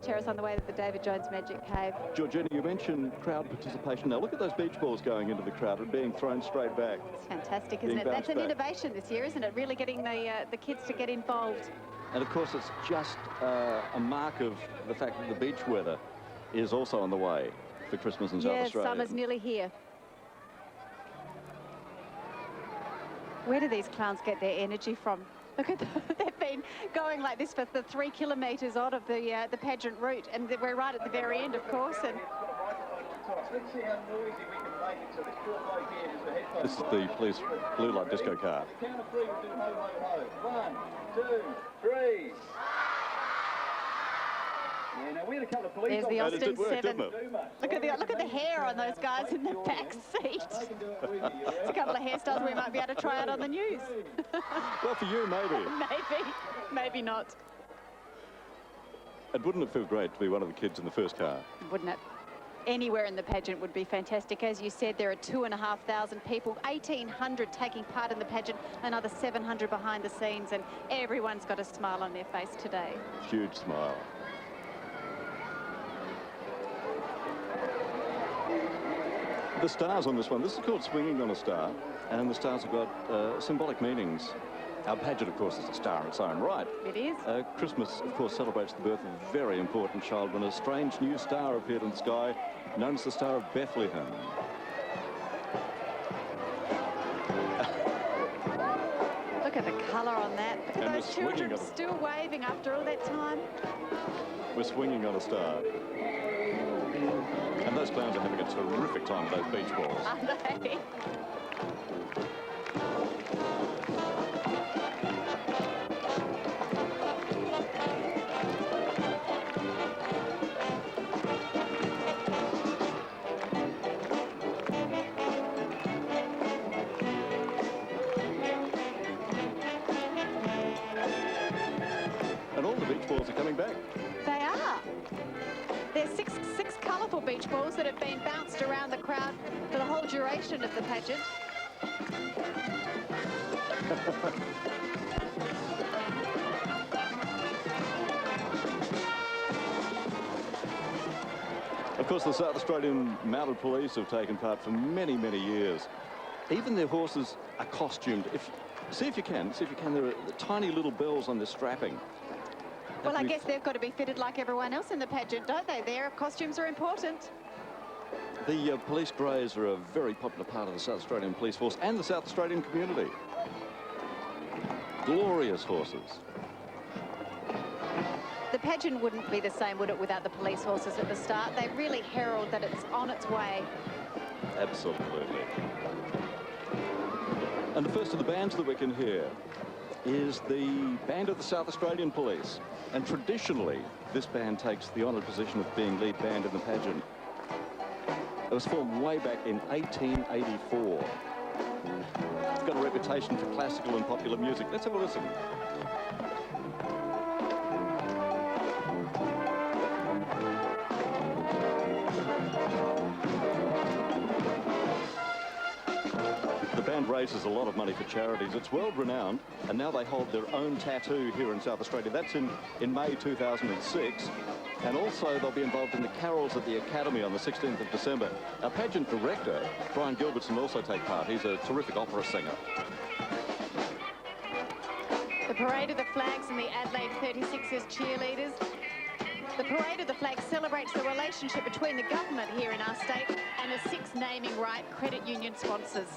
terrace on the way to the David Jones Magic Cave. Georgina, you mentioned crowd participation. Now look at those beach balls going into the crowd and being thrown straight back. It's fantastic, isn't it? That's an innovation this year, isn't it? Really getting the kids to get involved. And of course, it's just a mark of the fact that the beach weather is also on the way for Christmas in South Australia. Yeah, summer's nearly here. Where do these clowns get their energy from? Look at them. They've been going like this for the 3 kilometres out of the pageant route, and we're right at the very end, of course. And let's see how noisy we can make it. So this poor bloke here is the headphone. This is the police blue light disco car. Count of 3, we'll do ho, ho, ho. 1, 2, 3. Yeah, now we had a couple of police. There's the Austin 7. Look at the hair on those guys in the back seat. It's a couple of hairstyles we might be able to try out on the news. Well, for you, maybe. Maybe not. And wouldn't it feel great to be one of the kids in the first car? Wouldn't it? Anywhere in the pageant would be fantastic. As you said, there are 2,500 people, 1,800 taking part in the pageant, another 700 behind the scenes, and everyone's got a smile on their face today. Huge smile. The stars on this one, this is called Swinging on a Star, and the stars have got symbolic meanings. Our pageant, of course, is a star in its own right. It is. Christmas, of course, celebrates the birth of a very important child when a strange new star appeared in the sky, known as the Star of Bethlehem. Look at the colour on that. Look at And those children still waving after all that time. We're swinging on a star. And those clowns are having a terrific time with those beach balls. Are they? And all the beach balls are coming back. They are. There's six colourful beach balls that have been bounced around the crowd for the whole duration of the pageant. Of course, the South Australian Mounted Police have taken part for many, many years. Even their horses are costumed. See if you can, there are tiny little bells on their strapping. Well, I guess they've got to be fitted like everyone else in the pageant, don't they? Their costumes are important. The police greys are a very popular part of the South Australian police force and the South Australian community. Glorious horses. The pageant wouldn't be the same, would it, without the police horses at the start? They really herald that it's on its way. Absolutely. And the first of the bands that we can hear is the band of the South Australian Police. And traditionally, this band takes the honoured position of being lead band in the pageant. It was formed way back in 1884. It's got a reputation for classical and popular music. Let's have a listen. The band raises a lot of money for charities. It's world-renowned, and now they hold their own tattoo here in South Australia. That's in May 2006. And also they'll be involved in the carols at the Academy on the 16th of December. Our pageant director, Brian Gilbertson, will also take part. He's a terrific opera singer. The Parade of the Flags and the Adelaide 36ers cheerleaders. The Parade of the Flag celebrates the relationship between the government here in our state and the 6 naming right credit union sponsors.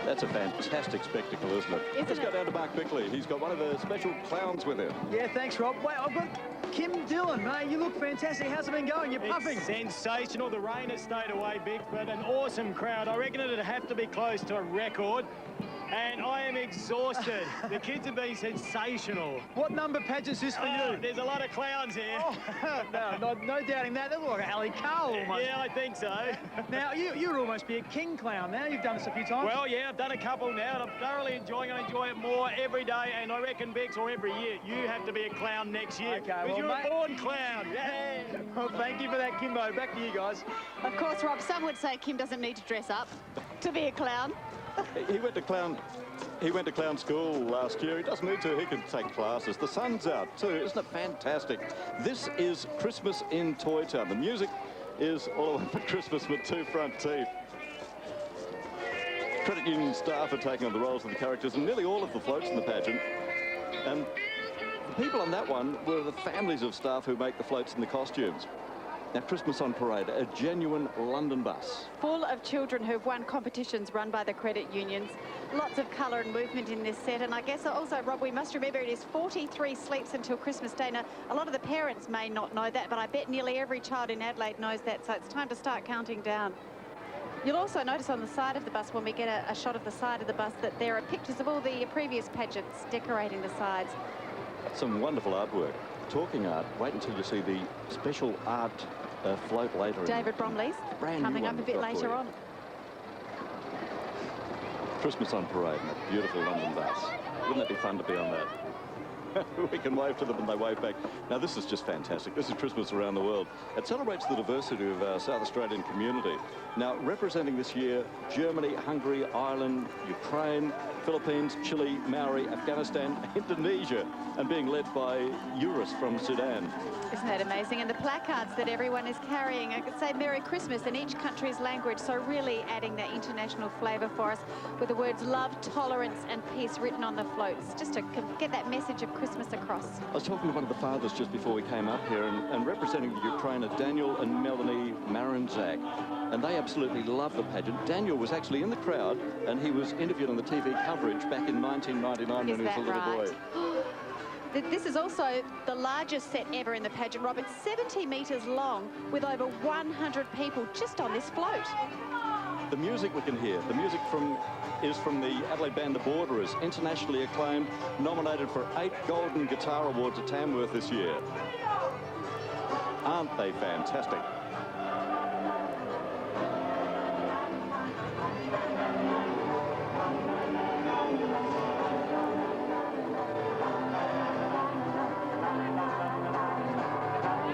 That's a fantastic spectacle, isn't it? Let's go down to Mark quickly. He's got one of the special clowns with him. Yeah, thanks, Rob. Wait, I've got Kim Dillon, mate. You look fantastic. How's it been going? You're puffing. It's sensational. The rain has stayed away, Big, but an awesome crowd. I reckon it'd have to be close to a record. and I am exhausted. The kids have been sensational. What number pageant's this for Oh, you? there's a lot of clowns here. Oh, no doubting that. That looks like Ali Carl almost. Yeah, I think so. Now, you'd almost be a king clown now. You've done this a few times. Well, yeah, I've done a couple now, and I'm thoroughly enjoying it. I enjoy it more every day, and I reckon, Bex, or every year, you have to be a clown next year. Okay, because well, you're mate- a born clown. Yeah. Well, thank you for that, Kimbo. Back to you guys. Of course, Rob, some would say Kim doesn't need to dress up to be a clown. He went to clown school last year. He doesn't need to. He can take classes. The sun's out too. Isn't it fantastic? This is Christmas in Toy Town. The music is all the way for Christmas with two front teeth. Credit union staff are taking on the roles of the characters and nearly all of the floats in the pageant. And the people on that one were the families of staff who make the floats and the costumes. Now, Christmas on Parade, a genuine London bus. Full of children who've won competitions run by the credit unions. Lots of colour and movement in this set. And I guess also, Rob, we must remember it is 43 sleeps until Christmas Day. Now, a lot of the parents may not know that, but I bet nearly every child in Adelaide knows that. So it's time to start counting down. You'll also notice on the side of the bus, when we get a shot of the side of the bus, that there are pictures of all the previous pageants decorating the sides. Some wonderful artwork. Talking art, wait until you see the special art float later. David Bromley's Brand new coming up one a bit we've got for later you. on. Christmas on Parade in a beautiful London bus. Wouldn't it be fun to be on that? We can wave to them and they wave back. Now, this is just fantastic. This is Christmas around the world. It celebrates the diversity of our South Australian community. Now, representing this year, Germany, Hungary, Ireland, Ukraine, Philippines, Chile, Maori, Afghanistan, Indonesia, and being led by Eurus from Sudan. Isn't that amazing? And the placards that everyone is carrying, I could say Merry Christmas in each country's language, so really adding that international flavour for us with the words love, tolerance and peace written on the floats, just to get that message of Christmas across. I was talking to one of the fathers just before we came up here, and representing the Ukraine are Daniel and Melanie Maranzak, and they absolutely love the pageant. Daniel was actually in the crowd, and he was interviewed on the TV coverage back in 1999 when he was a little boy. This is also the largest set ever in the pageant, Rob. It's 70 metres long with over 100 people just on this float. The music we can hear, the music is from the Adelaide Band of Borderers, internationally acclaimed, nominated for 8 Golden Guitar Awards at Tamworth this year. Aren't they fantastic?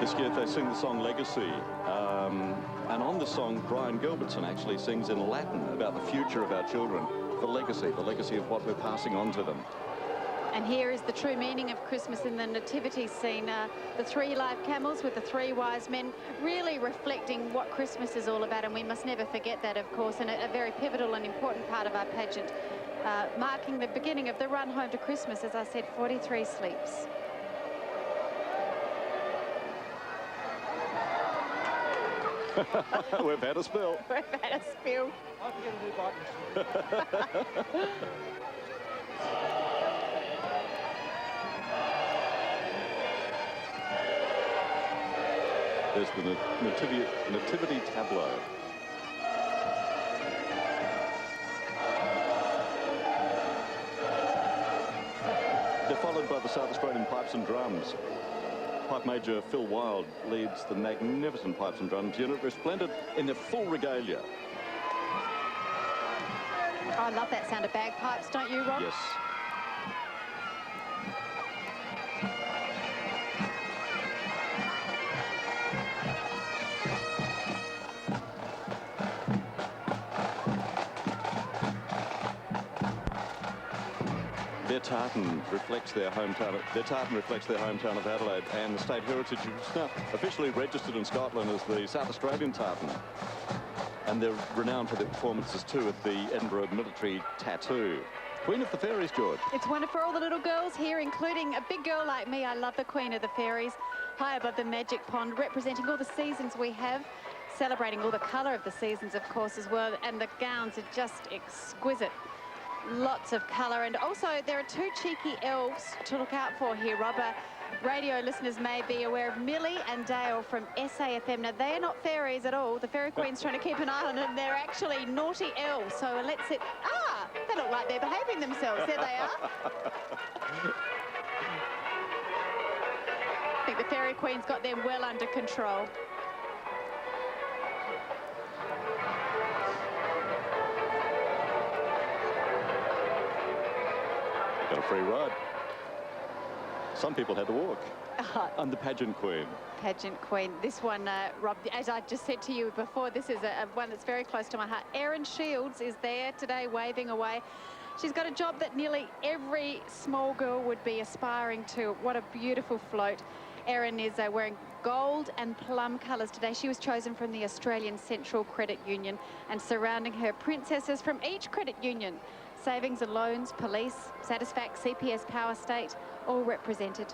This year they sing the song Legacy, and on the song Brian Gilbertson actually sings in Latin about the future of our children, the legacy of what we're passing on to them. And here is the true meaning of Christmas in the nativity scene. The 3 live camels with the 3 wise men, really reflecting what Christmas is all about, and we must never forget that, of course, and a very pivotal and important part of our pageant, marking the beginning of the run home to Christmas, as I said, 43 sleeps. We've had a spill. We've had a spill. I can get a new button. There's the nativity tableau. They're followed by the South Australian pipes and drums. Pipe Major Phil Wild leads the magnificent pipes and drums unit, resplendent in their full regalia. I love that sound of bagpipes, don't you, Rob? Yes. Their tartan reflects their hometown. Their tartan reflects their hometown of Adelaide, and the state heritage is now officially registered in Scotland as the South Australian tartan. And they're renowned for their performances too at the Edinburgh Military Tattoo. Queen of the Fairies, George. It's one for all the little girls here, including a big girl like me. I love the Queen of the Fairies, high above the magic pond, representing all the seasons we have, celebrating all the colour of the seasons, of course, as well. And the gowns are just exquisite. Lots of colour. And also, there are 2 cheeky elves to look out for here, Rob. Radio listeners may be aware of Millie and Dale from SAFM. Now, they are not fairies at all. The Fairy Queen's trying to keep an eye on them. They're actually naughty elves. So let's see. Ah, They look like they're behaving themselves. There they are. I think the Fairy Queen's got them well under control. Got a free ride. Some people had to walk. I'm the Pageant Queen. Pageant Queen. This one, Rob, as I just said to you before, this is one that's very close to my heart. Erin Shields is there today waving away. She's got a job that nearly every small girl would be aspiring to. What a beautiful float. Erin is wearing gold and plum colours today. She was chosen from the Australian Central Credit Union, and surrounding her, princesses from each credit union. Savings and Loans, Police, Satisfac, CPS Power State, all represented.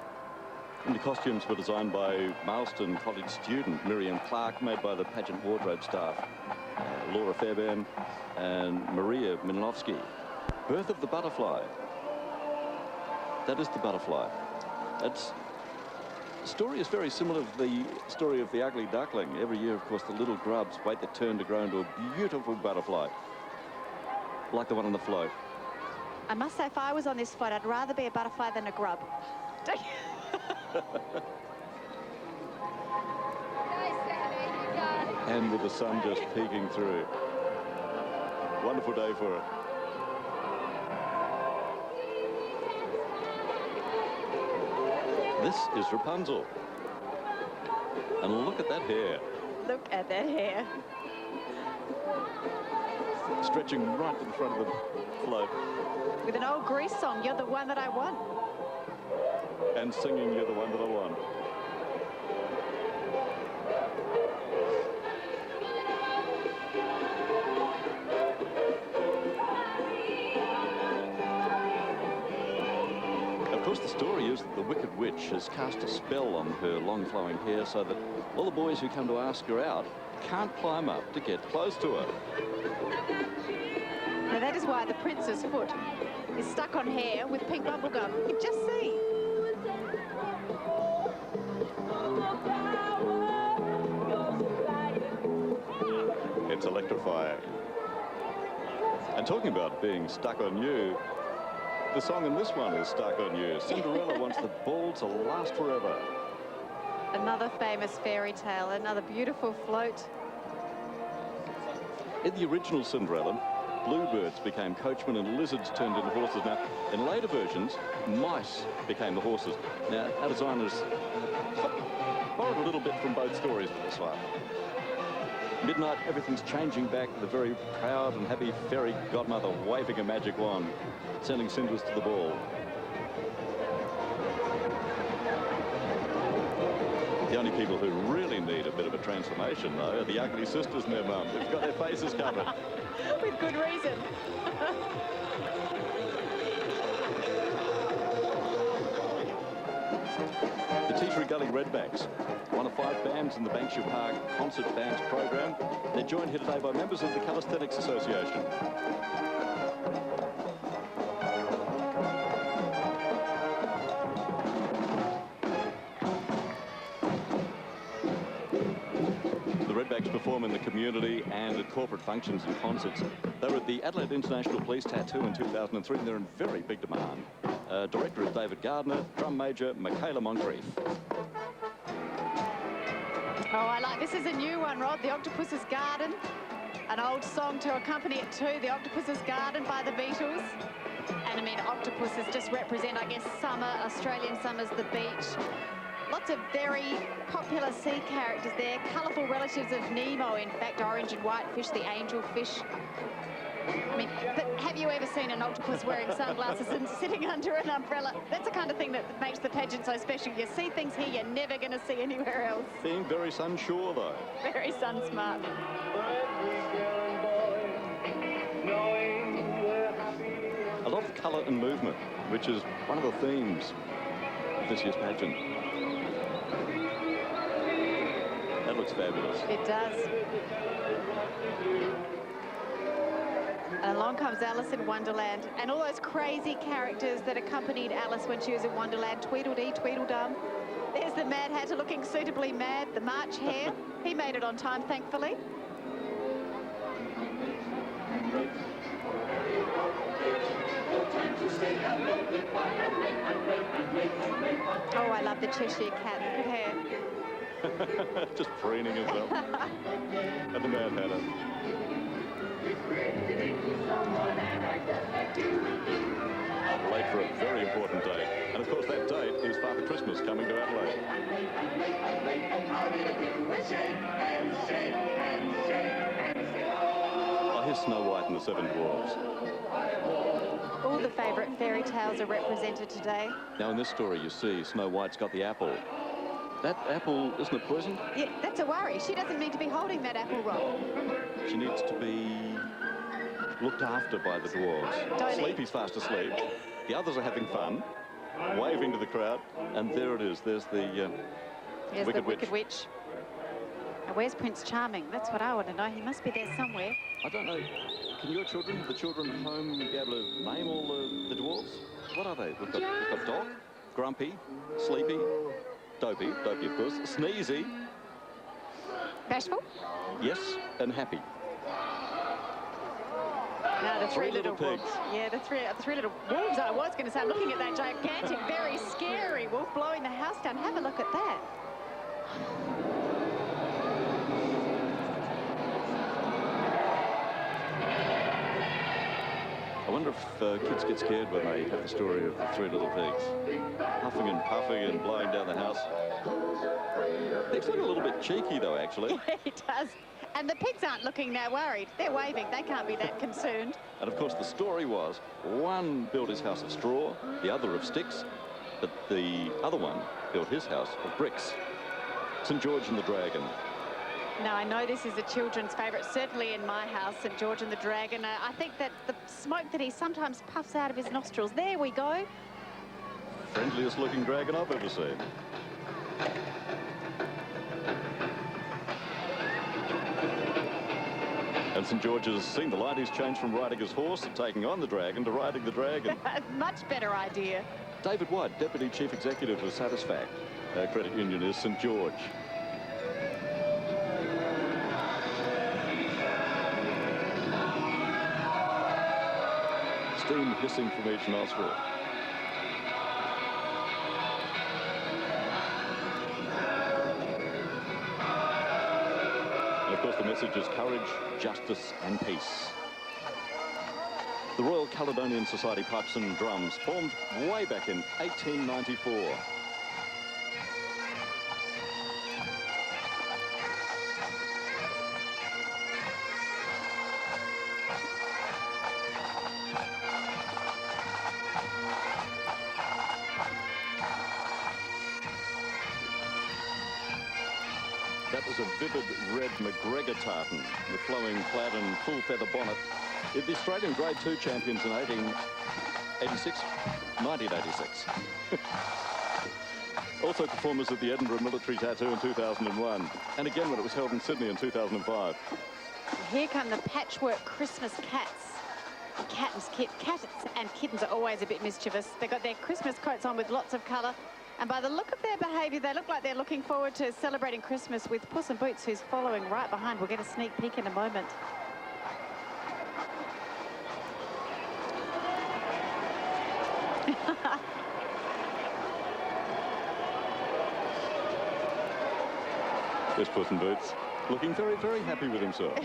And the costumes were designed by Marston College student Miriam Clark, made by the pageant wardrobe staff, Laura Fairbairn and Maria Milanovsky. Birth of the butterfly. That is the butterfly. The story is very similar to the story of the ugly duckling. Every year, of course, the little grubs wait their turn to grow into a beautiful butterfly, like the one on the float. I must say, if I was on this float, I'd rather be a butterfly than a grub. And with the sun just peeking through. Wonderful day for it. This is Rapunzel. And look at that hair. Look at that hair. Stretching right to the front of the float. With an old Grease song, You're the One That I Want. And singing You're the One That I Want. Of course, the story is that the Wicked Witch has cast a spell on her long flowing hair so that all the boys who come to ask her out can't climb up to get close to her. Now that is why the prince's foot is stuck on hair with pink bubblegum. You can just see. It's electrifying. And talking about being stuck on you, the song in this one is Stuck on You. Cinderella wants the ball to last forever. Another famous fairy tale, another beautiful float. In the original Cinderella, bluebirds became coachmen and lizards turned into horses. Now, in later versions, mice became the horses. Now, our designers borrowed a little bit from both stories for this one. Midnight, everything's changing back to the very proud and happy fairy godmother waving a magic wand, sending cinders to the ball. The only people who really need a bit of a transformation, though, are the ugly sisters and their mum. They've got their faces covered. With good reason. The Teachery Gully Redbacks, one of 5 bands in the Banksia Park Concert Bands program. They're joined here today by members of the Calisthenics Association. The Redbacks perform in the community and at corporate functions and concerts. They were at the Adelaide International Police Tattoo in 2003, and they're in very big demand. Director is David Gardner, drum major Michaela Moncrief. Oh, I like, this is a new one, Rod, The Octopus's Garden. An old song to accompany it too, The Octopus's Garden by the Beatles. And I mean, octopuses just represent, I guess, summer, Australian summer's the beach. Lots of very popular sea characters there, colourful relatives of Nemo, in fact, orange and white fish, the angelfish. I mean, but have you ever seen an octopus wearing sunglasses and sitting under an umbrella? That's the kind of thing that makes the pageant so special. You see things here you're never going to see anywhere else. Being very sun-sure, though. Very sun-smart. A lot of colour and movement, which is one of the themes of this year's pageant. That looks fabulous. It does. And along comes Alice in Wonderland, and all those crazy characters that accompanied Alice when she was in Wonderland. Tweedledee, Tweedledum. There's the Mad Hatter looking suitably mad. The March Hare, he made it on time, thankfully. the Cheshire Cat. Good hair. Just preening as well. And the Mad Hatter. Late for a very important date. And of course that date is Father Christmas coming to Adelaide. Oh, here's Snow White and the Seven Dwarfs. All the favourite fairy tales are represented today. Now in this story you see Snow White's got the apple. That apple, isn't it poison? Yeah, that's a worry. She doesn't need to be holding that apple roll. She needs to be looked after by the dwarves. Sleepy's fast asleep. The others are having fun, waving to the crowd. And there it is. There's the Wicked Witch. Now, where's Prince Charming? That's what I want to know. He must be there somewhere. I don't know. Can your children, the children at home, be able to name all the dwarves? What are they? We've got Doc, Grumpy, Sleepy, Dopey of course, Sneezy. Bashful? Yes, and Happy. No, the three little pigs. wolves. Yeah, the three little wolves. I was going to say, looking at that gigantic, very scary wolf blowing the house down. Have a look at that. I wonder if kids get scared when they have the story of the three little pigs. Huffing and puffing and blowing down the house. Pigs look a little bit cheeky though, actually. Yeah, it does. And the pigs aren't looking that worried. They're waving. They can't be that concerned. And of course the story was one built his house of straw, the other of sticks, but the other one built his house of bricks. St. George and the Dragon. Now, I know this is a children's favourite, certainly in my house, St. George and the Dragon. I think that the smoke that he sometimes puffs out of his nostrils, there we go. Friendliest looking dragon I've ever seen. And St. George has seen the light. He's changed from riding his horse and taking on the dragon to riding the dragon. Much better idea. David White, Deputy Chief Executive of Satisfac Credit Union, is St. George. Steam hissing from each nostril. And of course the message is courage, justice and peace. The Royal Caledonian Society Pipes and Drums, formed way back in 1894. That was a vivid red McGregor tartan with flowing plaid and full feather bonnet. The Australian Grade 2 champions in 1986. Also performers at the Edinburgh Military Tattoo in 2001. And again when it was held in Sydney in 2005. Here come the patchwork Christmas cats. Cats and kittens are always a bit mischievous. They've got their Christmas coats on with lots of colour. And by the look of their behaviour, they look like they're looking forward to celebrating Christmas with Puss in Boots, who's following right behind. We'll get a sneak peek in a moment. There's Puss in Boots, looking very, very happy with himself.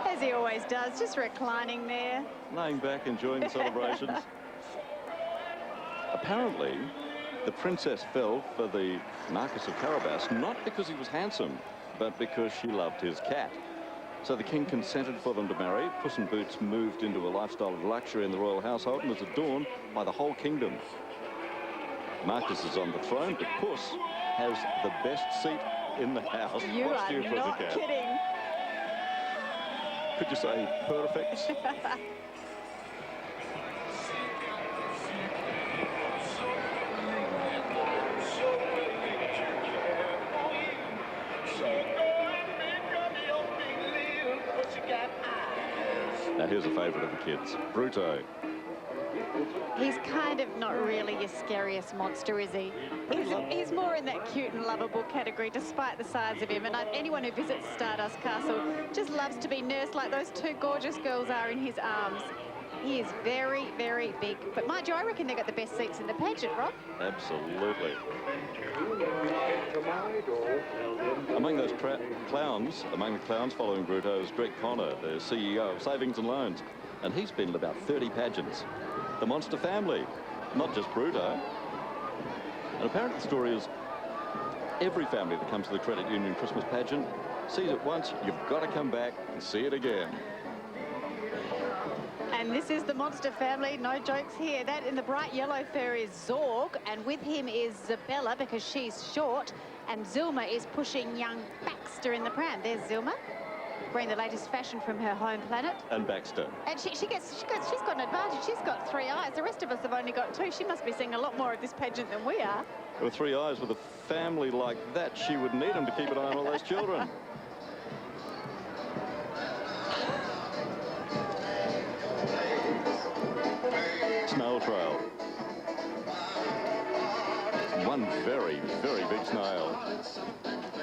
As he always does, just reclining there. Laying back, enjoying the celebrations. Apparently, the princess fell for the Marquis of Carabas, not because he was handsome, but because she loved his cat. So the king consented for them to marry. Puss in Boots moved into a lifestyle of luxury in the royal household and was adorned by the whole kingdom. Marcus is on the throne, but Puss has the best seat in the house. You are not kidding. Could you say perfect? Now here's a favourite of the kids, Bruto. He's kind of not really your scariest monster, is he? He's more in that cute and lovable category, despite the size of him. And anyone who visits Stardust Castle just loves to be nursed like those two gorgeous girls are in his arms. He is very, very big. But mind you, I reckon they got the best seats in the pageant, Rob. Absolutely. Among those clowns, among the clowns following Bruto is Greg Connor, the CEO of Savings and Loans. And he's been in about 30 pageants. The Monster family, not just Bruto. And apparently the story is every family that comes to the Credit Union Christmas pageant sees it once, you've got to come back and see it again. And this is the Monster family, no jokes here. That in the bright yellow fur is Zorg, and with him is Zabella because she's short, and Zilma is pushing young Baxter in the pram. There's Zilma, bringing the latest fashion from her home planet. And Baxter. And she's got an advantage. She's got 3 eyes. The rest of us have only got 2. She must be seeing a lot more of this pageant than we are. With 3 eyes, with a family like that, she would need them to keep an eye on all those children. Snail trail. One very, very big snail.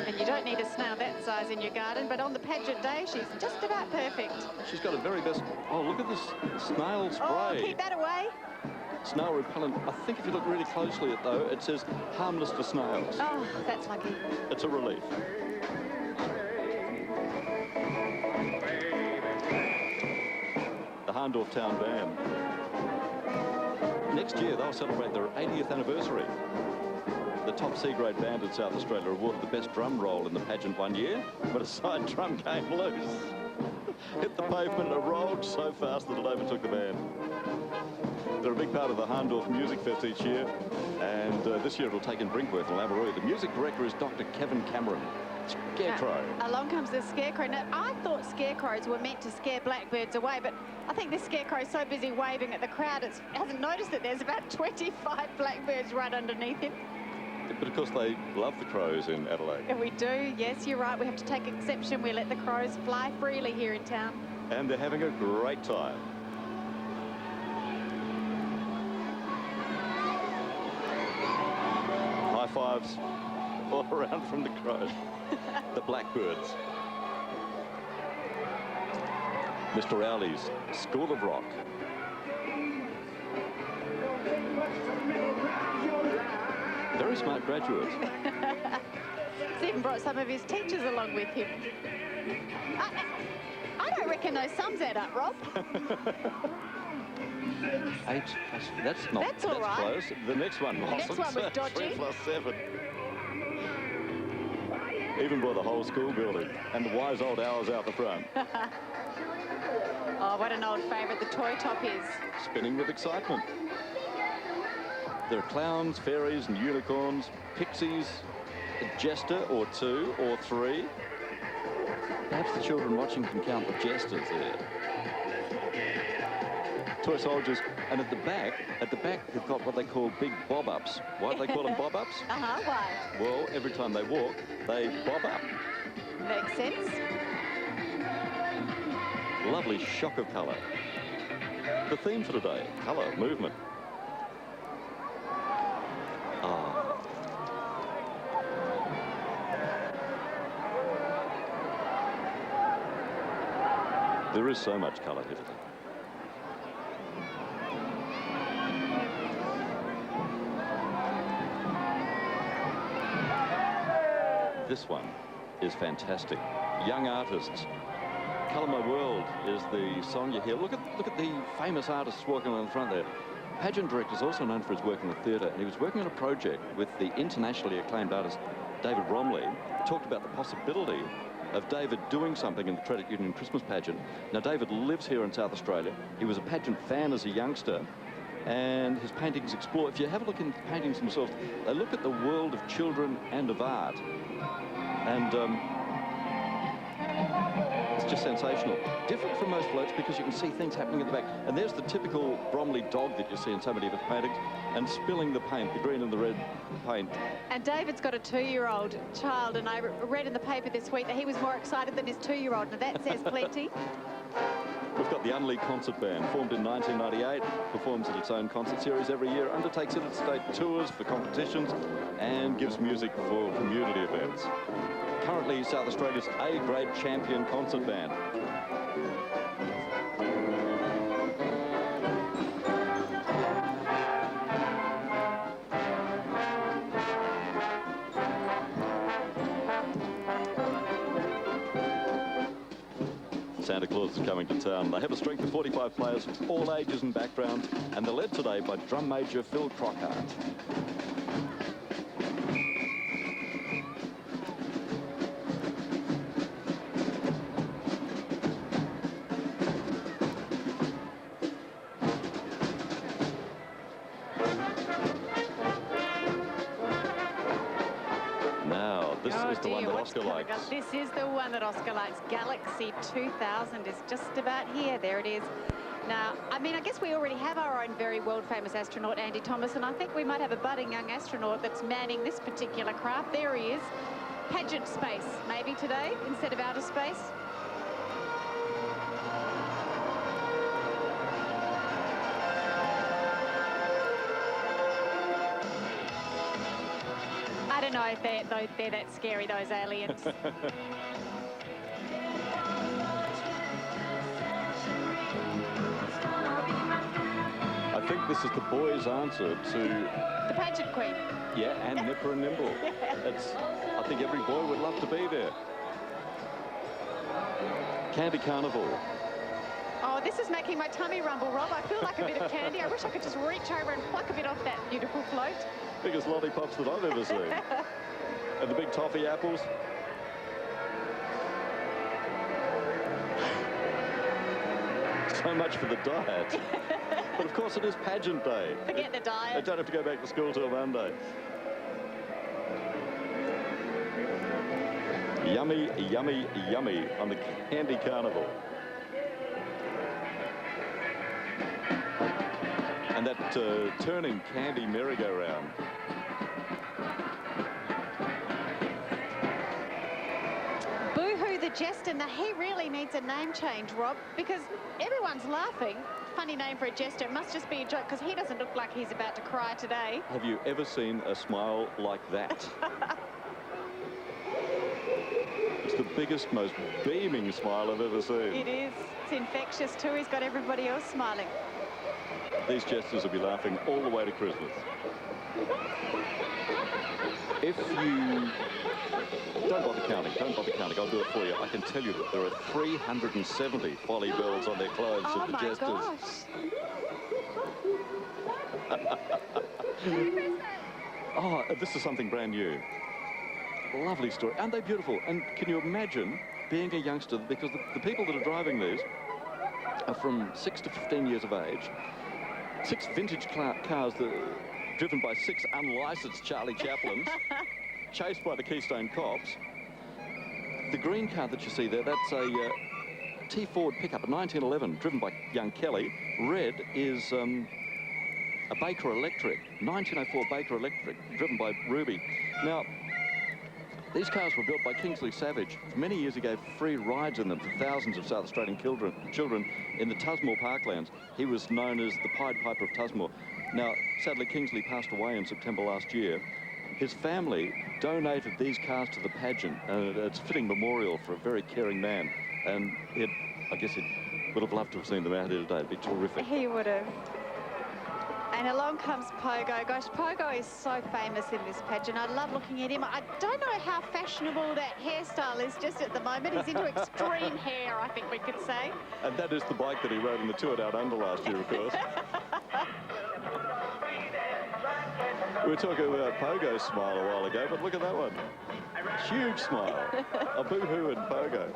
And you don't need a snail that size in your garden, but on the pageant day, she's just about perfect. She's got a very best... Oh, look at this snail spray. Oh, keep that away. Snail repellent. I think if you look really closely at though, it says harmless to snails. Oh, that's lucky. It's a relief. The Harndorf Town Band. Next year, they'll celebrate their 80th anniversary. The top C-grade band in South Australia awarded the best drum roll in the pageant one year, but a side drum came loose. Hit the pavement and rolled so fast that it overtook the band. They're a big part of the Harndorf Music Fest each year, and this year it'll take in Brinkworth and Lamoureux. The music director is Dr. Kevin Cameron. Scarecrow. Along comes the Scarecrow. Now, I thought scarecrows were meant to scare blackbirds away, but I think this Scarecrow is so busy waving at the crowd, it hasn't noticed that there's about 25 blackbirds right underneath him. But of course they love the crows in Adelaide. And we do, yes, you're right. We have to take exception. We let the crows fly freely here in town. And they're having a great time. High fives all around from the crows. The blackbirds. Mr. Rowley's School of Rock. Very smart graduate. He's even brought some of his teachers along with him. I don't reckon those sums add up, Rob. 8 plus... That's all right. Close. The next one wasn't. Next one was dodgy. 3 plus 7. Even brought the whole school building and the wise old owls out the front. Oh, what an old favourite the toy top is. Spinning with excitement. There are clowns, fairies and unicorns, pixies, a jester or 2 or 3. Perhaps the children watching can count the jesters there. Toy soldiers, and at the back they've got what they call big bob-ups. Why do they call them bob-ups? Why? Well, every time they walk, they bob up. Makes sense. Lovely shock of colour. The theme for today, colour, movement. Ah. There is so much colour here today. This one is fantastic. Young artists. Colour My World is the song you hear. Look at the famous artists walking on the front there. Pageant director is also known for his work in the theatre, and he was working on a project with the internationally acclaimed artist David Bromley. Talked about the possibility of David doing something in the Credit Union Christmas pageant. Now, David lives here in South Australia. He was a pageant fan as a youngster, and his paintings explore. If you have a look in the paintings themselves, they look at the world of children and of art. And it's just sensational. Different from most floats because you can see things happening at the back. And there's the typical Bromley dog that you see in so many of his paintings, and spilling the paint, the green and the red paint. And David's got a 2-year-old child, and I read in the paper this week that he was more excited than his 2-year-old. Now that says plenty. We've got the Unley Concert Band, formed in 1998, performs at its own concert series every year, undertakes interstate tours for competitions, and gives music for community events. Currently South Australia's A-grade champion concert band. Santa Claus is coming to town. They have a strength of 45 players, all ages and backgrounds, and they're led today by drum major Phil Crockhart. This is the one that Oscar likes. This is the one that Oscar likes. Galaxy 2000 is just about here. There it is. Now, I mean, I guess we already have our own very world-famous astronaut, Andy Thomas, and I think we might have a budding young astronaut that's manning this particular craft. There he is. Pageant space, maybe today, instead of outer space. I don't know if they're that scary, those aliens. I think this is the boys' answer to... The pageant queen. Yeah, and Nipper and Nimble. I think every boy would love to be there. Candy Carnival. Oh, this is making my tummy rumble, Rob. I feel like a bit of candy. I wish I could just reach over and pluck a bit off that beautiful float. Biggest lollipops that I've ever seen. And the big toffee apples. So much for the diet. But of course it is pageant day. Forget the diet. They don't have to go back to school till Monday. Yummy, yummy, yummy on the Candy Carnival. And that turning candy merry-go-round. Boo-hoo the jester. Now, he really needs a name change, Rob, because everyone's laughing. Funny name for a jester. It must just be a joke, because he doesn't look like he's about to cry today. Have you ever seen a smile like that? It's the biggest, most beaming smile I've ever seen. It is. It's infectious, too. He's got everybody else smiling. These jesters will be laughing all the way to Christmas. If you... Don't bother counting, I'll do it for you. I can tell you that there are 370 folly bells on their clothes of the jesters. Oh, this is something brand new. Lovely story. Aren't they beautiful? And can you imagine being a youngster, because the people that are driving these are from 6 to 15 years of age. 6 vintage cars that are driven by 6 unlicensed Charlie Chaplins, chased by the Keystone Cops. The green car that you see there, that's a T Ford pickup, a 1911, driven by young Kelly. Red is a Baker Electric, 1904 Baker Electric, driven by Ruby. Now, these cars were built by Kingsley Savage. For many years he gave free rides in them to thousands of South Australian children in the Tusmore Parklands. He was known as the Pied Piper of Tusmore. Now, sadly, Kingsley passed away in September last year. His family donated these cars to the pageant, and it's a fitting memorial for a very caring man. And I guess he would have loved to have seen them out here today. It'd be terrific. He would have. And along comes Pogo. Gosh, Pogo is so famous in this pageant. I love looking at him. I don't know how fashionable that hairstyle is just at the moment. He's into extreme hair, I think we could say. And that is the bike that he rode in the Tour Down Under last year, of course. We were talking about Pogo's smile a while ago, but look at that one. Huge smile. A boo-hoo and Pogo.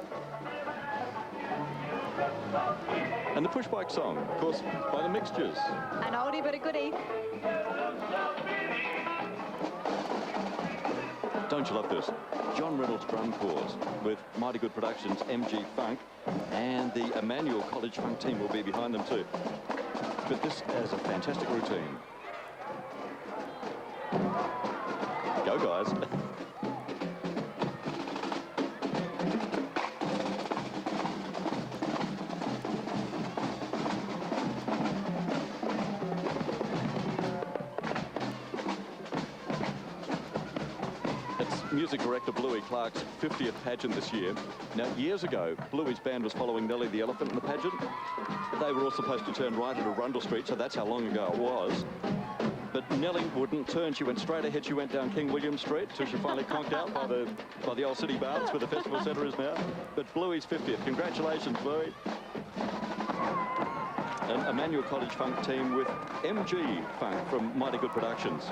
And the push bike song, of course, by the Mixtures. An oldie but a goodie. Don't you love this? John Reynolds Drum Corps with Mighty Good Productions, MG Funk, and the Emmanuel College Funk team will be behind them too. But this is a fantastic routine. Go, guys. Music director Bluey Clark's 50th pageant this year. Now, years ago, Bluey's band was following Nellie the Elephant in the pageant. They were all supposed to turn right at Arundel Street, so that's how long ago it was. But Nellie wouldn't turn. She went straight ahead. She went down King William Street till she finally conked out by the old City Baths where the festival centre is now. But Bluey's 50th. Congratulations, Bluey. An Emmanuel College Funk team with MG Funk from Mighty Good Productions.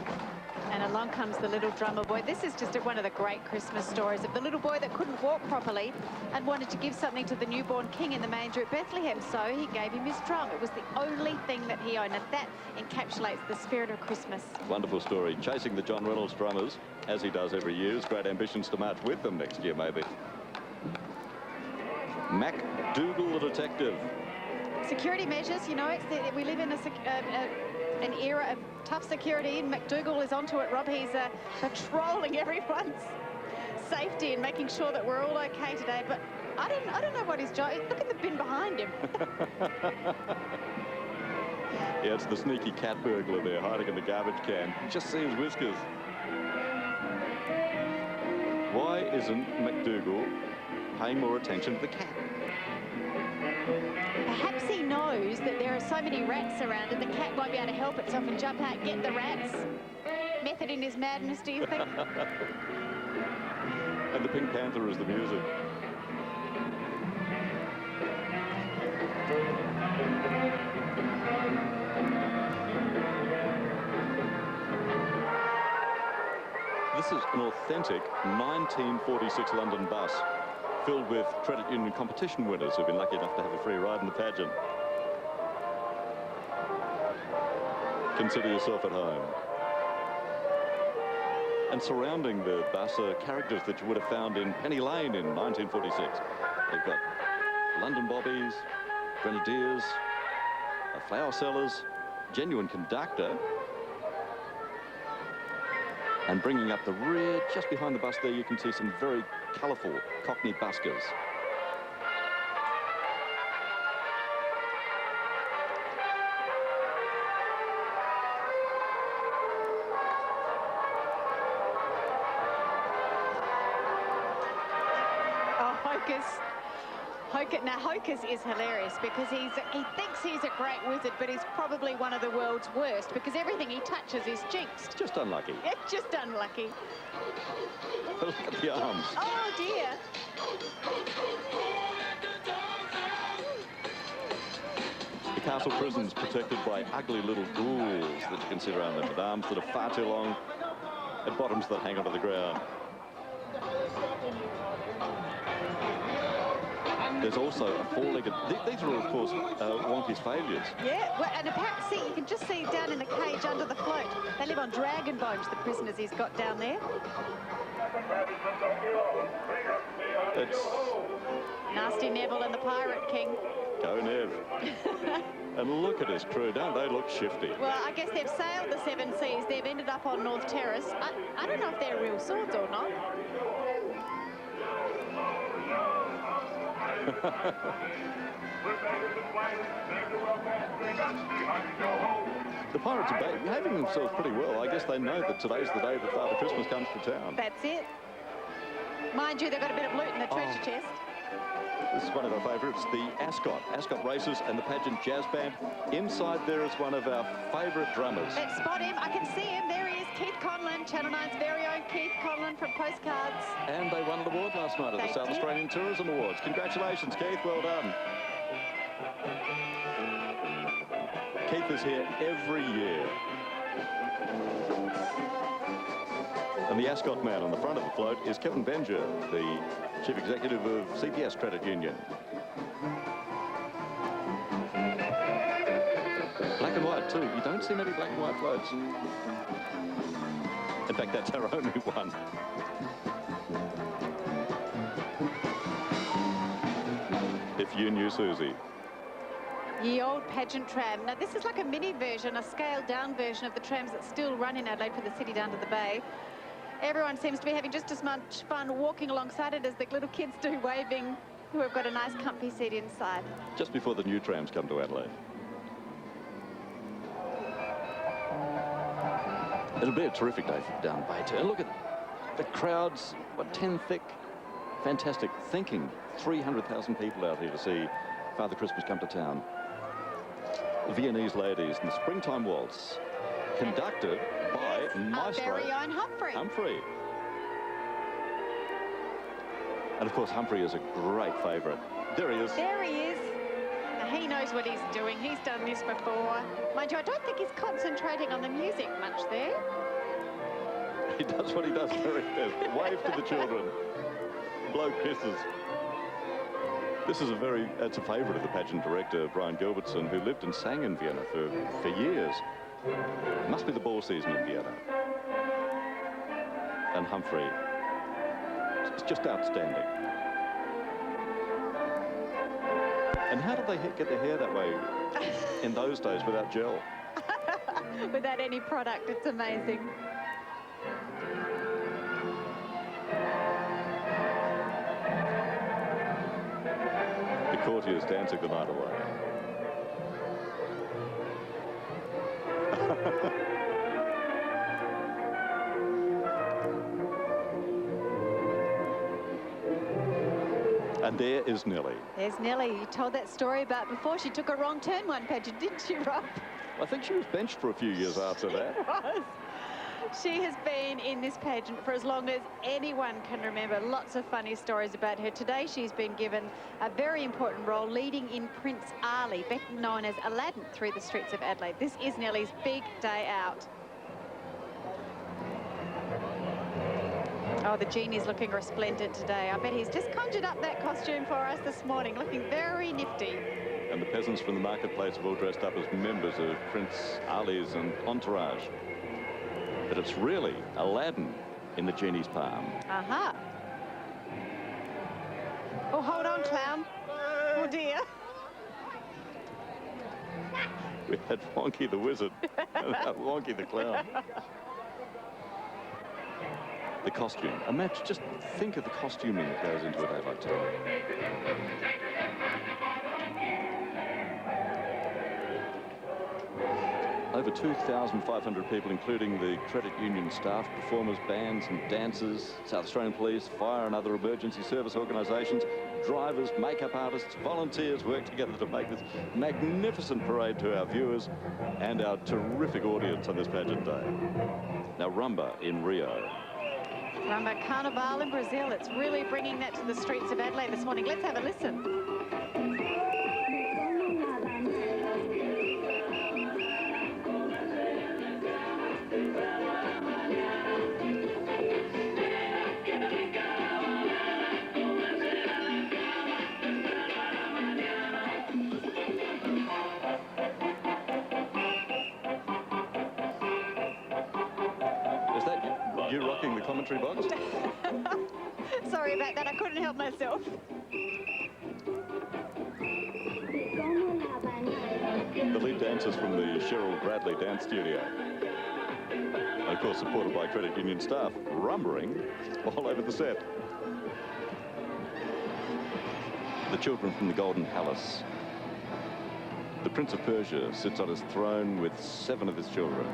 And along comes the little drummer boy. This is just one of the great Christmas stories of the little boy that couldn't walk properly and wanted to give something to the newborn king in the manger at Bethlehem. So he gave him his drum. It was the only thing that he owned, and that encapsulates the spirit of Christmas. Wonderful story. Chasing the John Reynolds drummers, as he does every year. His great ambitions to march with them next year, maybe. Mac Dougal, the detective. Security measures, you know, we live in an era of tough security, and McDougall is onto it, Rob. He's patrolling everyone's safety and making sure that we're all okay today. But I don't know what his job is. Look at the bin behind him. Yeah, it's the sneaky cat burglar there, hiding in the garbage can. Just see his whiskers. Why isn't McDougall paying more attention to the cat? Perhaps he knows that there are so many rats around and the cat won't be able to help itself and jump out, get the rats. Method in his madness, do you think? And the Pink Panther is the music. This is an authentic 1946 London bus filled with credit union competition winners who've been lucky enough to have a free ride in the pageant. Consider yourself at home. And surrounding the bus are characters that you would have found in Penny Lane in 1946. They've got London Bobbies, Grenadiers, flower sellers, genuine conductor. And bringing up the rear, just behind the bus there, you can see some very colourful Cockney buskers. Now, Hocus is hilarious because he thinks he's a great wizard, but he's probably one of the world's worst because everything he touches is jinxed. Just unlucky. Yeah, just unlucky. Look at the arms. Oh, dear. The castle prison's protected by ugly little ghouls that you can see around them with arms that are far too long and bottoms that hang onto the ground. There's also a four-legged... These are all, of course, Wonky's failures. Yeah, well, and apparently, you can just see down in the cage under the float. They live on dragon bones, the prisoners he's got down there. It's... Nasty Neville and the Pirate King. Go, Nev. And look at his crew, don't they look shifty? Well, I guess they've sailed the seven seas. They've ended up on North Terrace. I don't know if they're real swords or not. The pirates are behaving themselves pretty well. I guess they know that today's the day that Father Christmas comes to town. That's it. Mind you, they've got a bit of loot in the treasure chest. This is one of our favourites, the Ascot Races and the Pageant Jazz Band. Inside there is one of our favourite drummers. Let's spot him. I can see him. There he is, Keith Conlon, Channel 9's very own Keith Conlon from Postcards. And they won an award last night at the South Australian Tourism Awards. Congratulations, Keith. Well done. Keith is here every year. And the Ascot man on the front of the float is Kevin Benjer, the Chief Executive of CPS Credit Union. Black and white too. You don't see many black and white floats. In fact, that's our only one. If you knew Susie. Ye old pageant tram. Now, this is like a mini version, a scaled-down version of the trams that still run in Adelaide for the city down to the bay. Everyone seems to be having just as much fun walking alongside it as the little kids do, waving, who have got a nice comfy seat inside. Just before the new trams come to Adelaide. It'll be a terrific day for down Bay too. Look at the crowds, what, 10 thick. Fantastic. Thinking 300,000 people out here to see Father Christmas come to town. The Viennese ladies and the springtime waltz. conducted by Our Maestro very own Humphrey. Humphrey. And of course, Humphrey is a great favourite. There he is. There he is. Now, he knows what he's doing. He's done this before. Mind you, I don't think he's concentrating on the music much there. He does what he does very best. Wave to the children. Blow kisses. This is it's a favourite of the pageant director, Brian Gilbertson, who lived and sang in Vienna for years. It must be the ball season in Vienna. And Humphrey, it's just outstanding. And how did they get their hair that way in those days without gel? Without any product, it's amazing. The courtiers dancing the night away. And there is Nellie. There's Nellie. You told that story about before. She took a wrong turn one pageant, didn't she, Rob? I think she was benched for a few years after that. She was. She has been in this pageant for as long as anyone can remember. Lots of funny stories about her. Today she's been given a very important role leading in Prince Ali, better known as Aladdin, through the streets of Adelaide. This is Nellie's big day out. Oh, the genie's looking resplendent today. I bet he's just conjured up that costume for us this morning, looking very nifty. And the peasants from the marketplace have all dressed up as members of Prince Ali's entourage. But it's really Aladdin in the genie's palm. Aha. Oh, hold on, clown. Oh, dear. We had Wonky the Wizard and now Wonky the Clown. The costume. Imagine, just think of the costuming that goes into a day like today. Over 2,500 people, including the credit union staff, performers, bands and dancers, South Australian Police, fire and other emergency service organisations, drivers, makeup artists, volunteers work together to make this magnificent parade to our viewers and our terrific audience on this pageant day. Now, rumba in Rio. Rumba Carnival in Brazil. It's really bringing that to the streets of Adelaide this morning. Let's have a listen. Is that you rocking the commentary box? Sorry about that. I couldn't help myself. The lead dancers from the Cheryl Bradley Dance Studio. And of course, supported by credit union staff, rumbering all over the set. The children from the Golden Palace. The Prince of Persia sits on his throne with 7 of his children.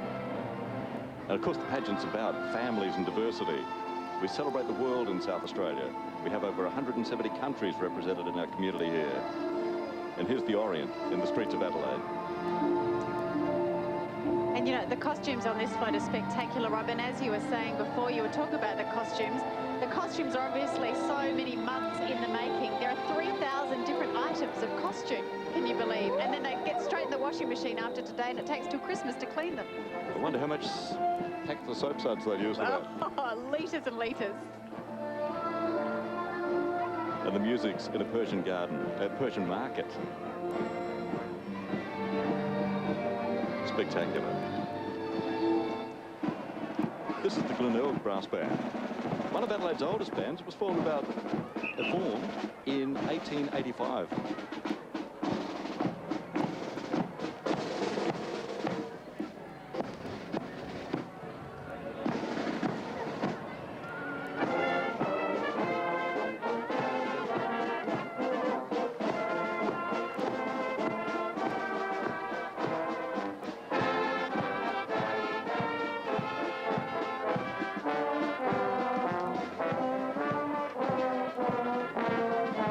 And of course, the pageant's about families and diversity. We celebrate the world in South Australia. We have over 170 countries represented in our community here. And here's the Orient in the streets of Adelaide. And, you know, the costumes on this float are spectacular, Rob. And as you were saying before, you were talking about the costumes. The costumes are obviously so many months in the making. There are 3,000 different items of costume, can you believe? And then they get straight in the washing machine after today, and it takes till Christmas to clean them. I wonder how much packed the soap suds they use for that. Oh, litres and litres. And the music's in a Persian garden, a Persian market. Spectacular. This is the Glenelg Brass Band. One of Adelaide's oldest bands. It was formed in 1885.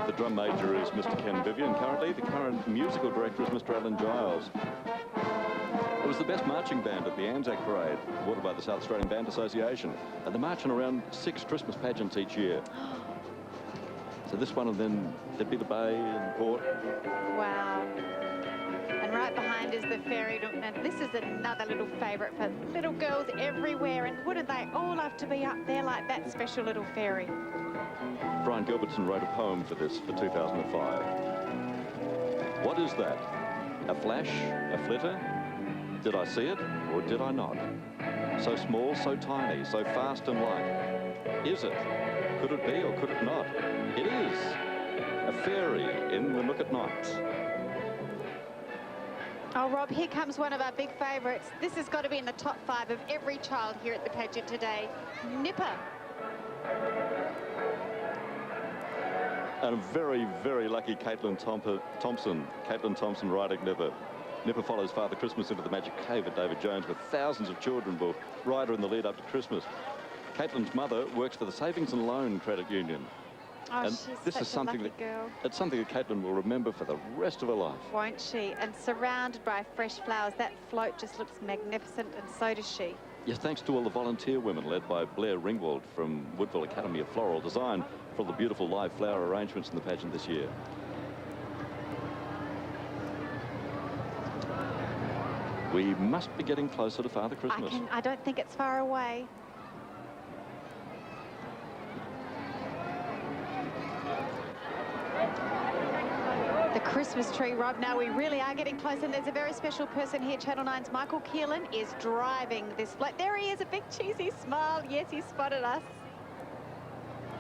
The drum major is Mr. Ken Vivian currently. The current musical director is Mr. Alan Giles. It was the best marching band at the Anzac Parade, awarded by the South Australian Band Association. And they're marching around 6 Christmas pageants each year. So this one, and then there'd be the Bay and Port. Wow. And right behind is the ferry. And this is another little favourite for little girls everywhere. And wouldn't they all love to be up there like that special little ferry? Brian Gilbertson wrote a poem for this for 2005. What is that? A flash? A flitter? Did I see it or did I not? So small, so tiny, so fast and light. Is it? Could it be or could it not? It is. A fairy in the nook at night. Oh, Rob, here comes one of our big favourites. This has got to be in the top 5 of every child here at the pageant today. Nipper. And a very, very lucky Caitlin Thompson. Caitlin Thompson riding Nipper. Nipper follows Father Christmas into the Magic Cave at David Jones with thousands of children will ride her in the lead up to Christmas. Caitlin's mother works for the Savings and Loan Credit Union. Oh, and she's this is something such a lucky girl. It's something that Caitlin will remember for the rest of her life. Won't she? And surrounded by fresh flowers, that float just looks magnificent, and so does she. Yes, thanks to all the volunteer women led by Blair Ringwald from Woodville Academy of Floral Design for all the beautiful live flower arrangements in the pageant this year. We must be getting closer to Father Christmas. I don't think it's far away. The Christmas tree, Rob. Now we really are getting close, and there's a very special person here. Channel 9's Michael Keelan is driving this float. There he is, a big cheesy smile. Yes, he spotted us.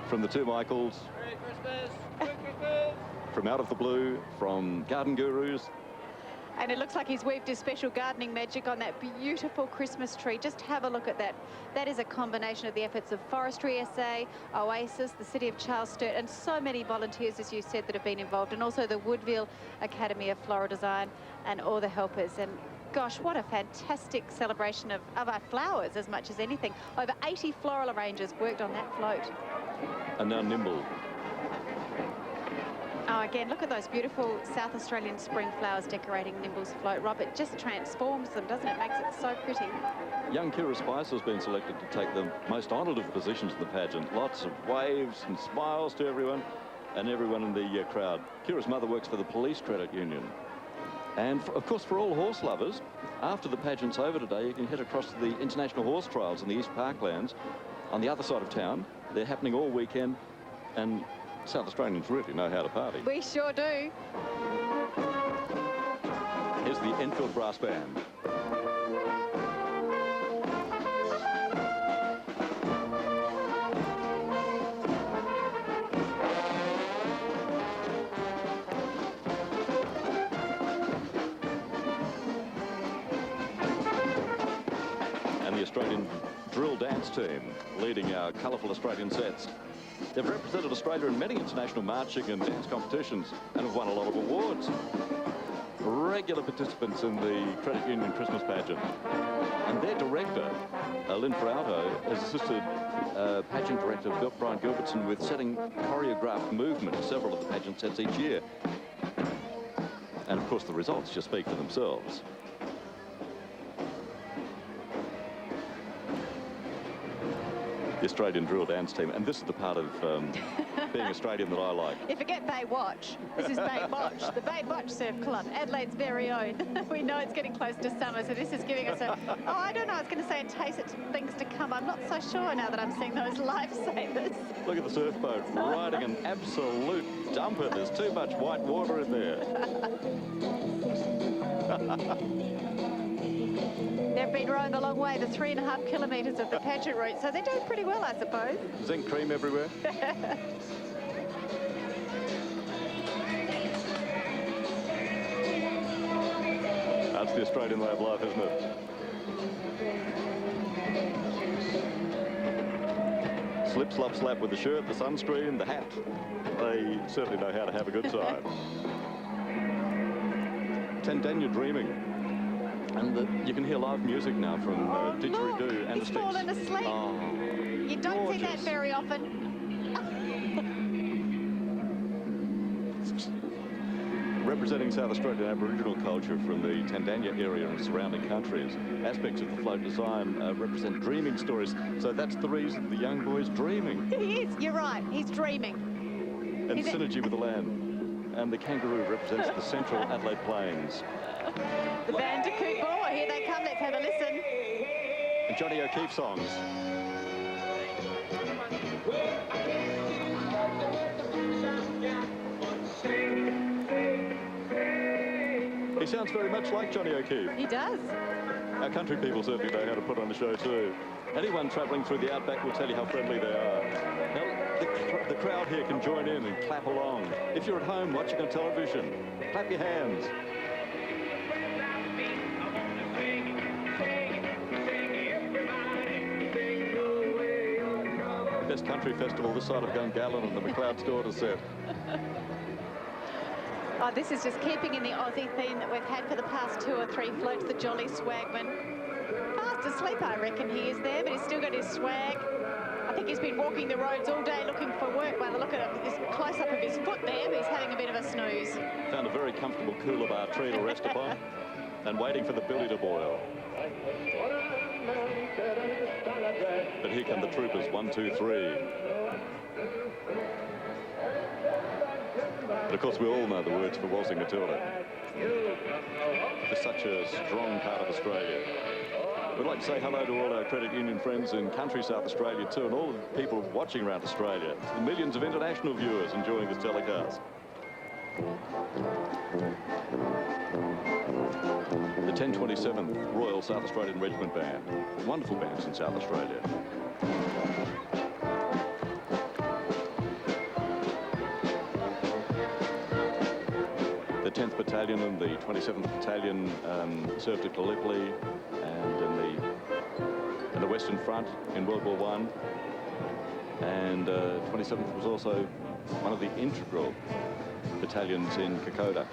From the two Michaels. Merry Christmas! Merry Christmas! From Out of the Blue, from Garden Gurus. And it looks like he's weaved his special gardening magic on that beautiful Christmas tree. Just have a look at that. That is a combination of the efforts of Forestry SA, Oasis, the City of Charles Sturt, and so many volunteers, as you said, that have been involved, and also the Woodville Academy of Floral Design and all the helpers. And gosh, what a fantastic celebration of our flowers as much as anything. Over 80 floral arrangers worked on that float. And now Nimble. Oh, again, look at those beautiful South Australian spring flowers decorating Nimble's float. Rob, it just transforms them, doesn't it? Makes it so pretty. Young Kira Spicer has been selected to take the most honoured of the positions in the pageant. Lots of waves and smiles to everyone and everyone in the crowd. Kira's mother works for the Police Credit Union. And, of course, for all horse lovers, after the pageant's over today, you can head across to the International Horse Trials in the East Parklands on the other side of town. They're happening all weekend, and South Australians really know how to party. We sure do. Here's the Enfield Brass Band. And the Australian drill dance team leading our colourful Australian sets. They've represented Australia in many international marching and dance competitions and have won a lot of awards. Regular participants in the Credit Union Christmas pageant. And their director, Lynn Ferrauto, has assisted pageant director Brian Gilbertson with setting choreographed movement in several of the pageant sets each year. And of course the results just speak for themselves. The Australian drill dance team, and this is the part of being Australian that I like. You forget Bay Watch. This is Bay Watch, the Bay Watch Surf Club, Adelaide's very own. We know it's getting close to summer, so this is giving us a, oh, I don't know, I was going to say a taste of things to come. I'm not so sure now that I'm seeing those lifesavers. Look at the surf boat riding an absolute dumper. There's too much white water in there. They've been rowing a long way, the 3.5 kilometres of the pageant route, so they're doing pretty well, I suppose. Zinc cream everywhere. That's the Australian way of life, isn't it? Slip, slop, slap with the shirt, the sunscreen, the hat. They certainly know how to have a good time. Tendania Dreaming. And you can hear live music now from Didgeridoo and the He's Sticks. fallen asleep. Oh, you don't see that gorgeous. very often. representing South Australian Aboriginal culture from the Tandanya area and surrounding countries. Aspects of the float design represent dreaming stories, so that's the reason the young boy's dreaming. He is, you're right, he's dreaming. And synergy with the land. And the kangaroo represents the central Adelaide Plains. The Bandicoot Boy, here they come, let's have a listen. And Johnny O'Keefe songs. He sounds very much like Johnny O'Keefe. He does. Our country people certainly know how to put on a show too. Anyone travelling through the outback will tell you how friendly they are. Now, the crowd here can join in and clap along. If you're at home watching on television, clap your hands. The best country festival this side of Gungahlin and the McLeod's Daughter set. Oh, this is just keeping in the Aussie theme that we've had for the past 2 or 3 floats, the Jolly Swagman. Fast asleep, I reckon he is there, but he's still got his swag. I think he's been walking the roads all day looking for work. By the look at this close-up of his foot there, but he's having a bit of a snooze. Found a very comfortable coolabah tree to rest upon and waiting for the billy to boil. But here come the troopers, 1, 2, 3. But of course, we all know the words for Waltzing Matilda. For such a strong part of Australia. We'd like to say hello to all our credit union friends in country South Australia too, and all the people watching around Australia. The millions of international viewers enjoying this telecast. The 1027th Royal South Australian Regiment Band. Wonderful bands in South Australia. The 10th Battalion and the 27th Battalion served at Gallipoli and in the Western Front in World War I. And 27th was also one of the integral battalions in Kokoda.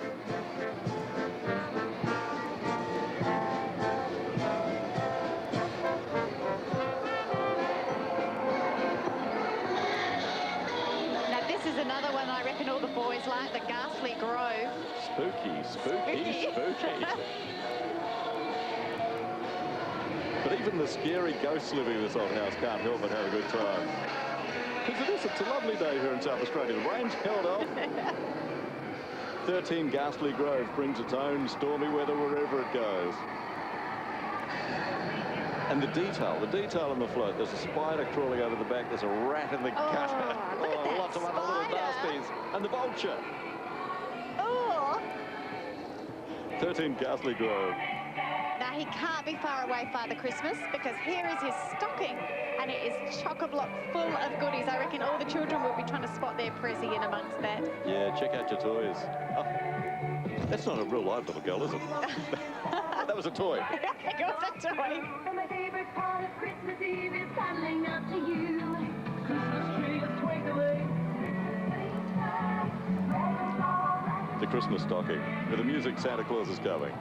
Now this is another one I reckon all the boys like, the Ghastly Grove. Spooky, spooky, spooky. But even the scary ghosts living in this old house can't help but have a good time. Because it's a lovely day here in South Australia. The rain's held off. 13 Ghastly Grove brings its own stormy weather wherever it goes. And the detail on the float. There's a spider crawling over the back. There's a rat in the gutter. Look at that Lots of other little nasties. And the vulture. Oh! 13 Ghastly Grove. Now he can't be far away, Father Christmas, because here is his stocking, and it is chock-a-block full of goodies. I reckon all the children will be trying to spot their prezi in amongst that. Yeah, check out your toys. Oh, that's not a real live little girl, is it? That was a toy. I think it was a toy. And my favorite part of Christmas Eve is cuddling up to you. Christmas tree is twinkling. The Christmas stocking, with the music Santa Claus is going.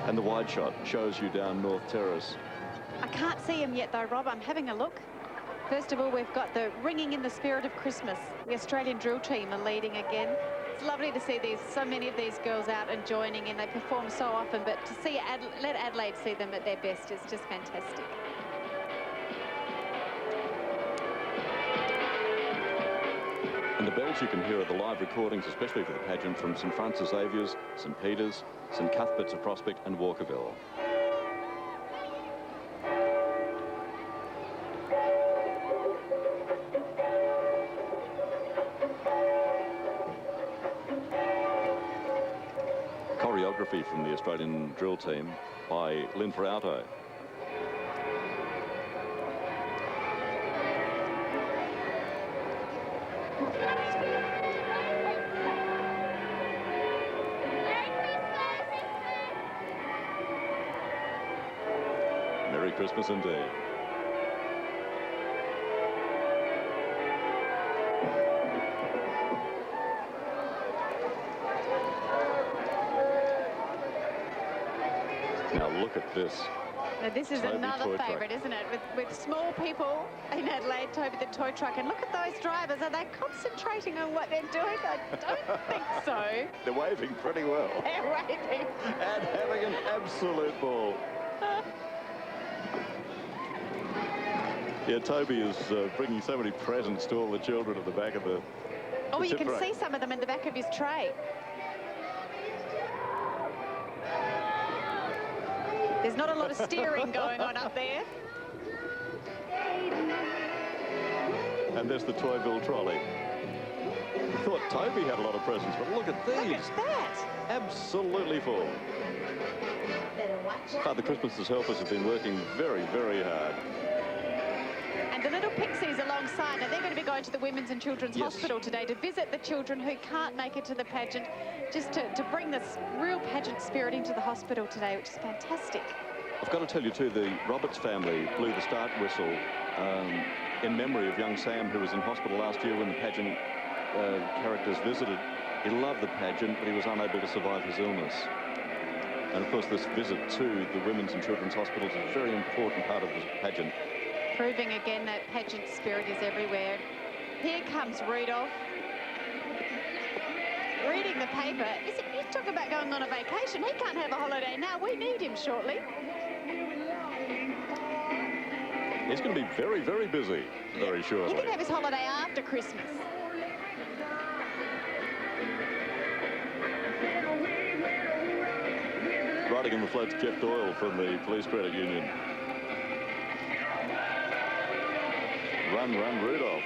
And the wide shot shows you down North Terrace. I can't see him yet though, Rob. I'm having a look. First of all, we've got the Ringing in the Spirit of Christmas. The Australian drill team are leading again. It's lovely to see so many of these girls out and joining in. They perform so often, but to see let Adelaide see them at their best is just fantastic. And the bells you can hear are the live recordings, especially for the pageant, from St Francis Xavier's, St Peter's, St Cuthbert's of Prospect and Walkerville. Choreography from the Australian drill team by Lynn Ferrauto. Merry Christmas indeed. Now look at this. Now, this is Toby another toy truck. favourite, isn't it? With small people in Adelaide, Toby the toy truck. And look at those drivers. Are they concentrating on what they're doing? I don't think so. They're waving pretty well. They're waving. And having an absolute ball. Yeah, Toby is bringing so many presents to all the children at the back of the Oh, you tip can rack. see some of them in the back of his tray. There's not a lot of steering going on up there. And there's the Toyville trolley. I thought Toby had a lot of presents, but look at these. Look at that. Absolutely full. Father Christmas's helpers have been working very, very hard. And the little pixies alongside, now they're going to be going to the Women's and Children's Yes. Hospital today to visit the children who can't make it to the pageant, just to bring this real pageant spirit into the hospital today, which is fantastic. I've got to tell you too, the Roberts family blew the start whistle in memory of young Sam, who was in hospital last year when the pageant characters visited. He loved the pageant, but he was unable to survive his illness. And of course, this visit to the Women's and Children's Hospitals is a very important part of the pageant. Proving again that pageant spirit is everywhere. Here comes Rudolph. Reading the paper. Listen, you talk about going on a vacation. He can't have a holiday now. We need him shortly. He's going to be very, very busy very shortly. He can have his holiday after Christmas. Riding in the float's Jeff Doyle from the Police Credit Union. Run, run, Rudolph.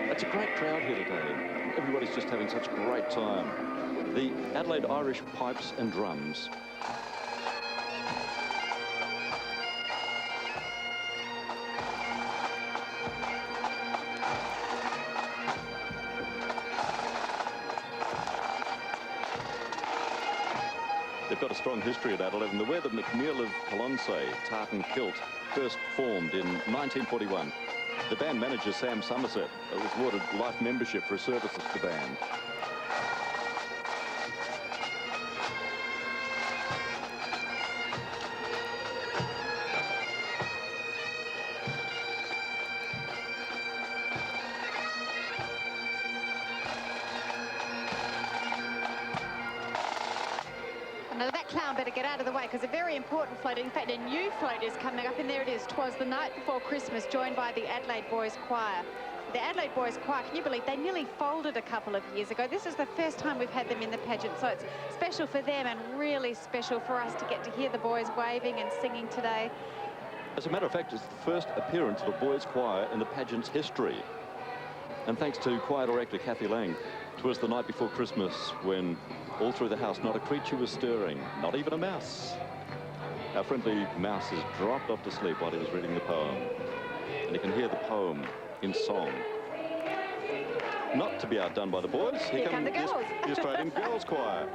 It's a great crowd here today. Everybody's just having such a great time. The Adelaide Irish pipes and drums. They've got a strong history at Adelaide, and the way that McNeil of Colonsay, Tartan Kilt, first formed in 1941. The band manager, Sam Somerset, was awarded life membership for his services to the band. Now that clown better get out of the way, because a very important float, in fact a new float is coming up, and there it is. 'Twas the night before Christmas, joined by the Adelaide Boys Choir. The Adelaide Boys Choir, can you believe they nearly folded a couple of years ago? This is the first time we've had them in the pageant, so it's special for them and really special for us to get to hear the boys waving and singing today. As a matter of fact, it's the first appearance of a boys' choir in the pageant's history. And thanks to choir director Kathy Lang, 'twas the night before Christmas when all through the house not a creature was stirring, not even a mouse. Our friendly mouse has dropped off to sleep while he was reading the poem. And you can hear the poem in song. Not to be outdone by the boys. Here come the girls. The Australian Girls Choir.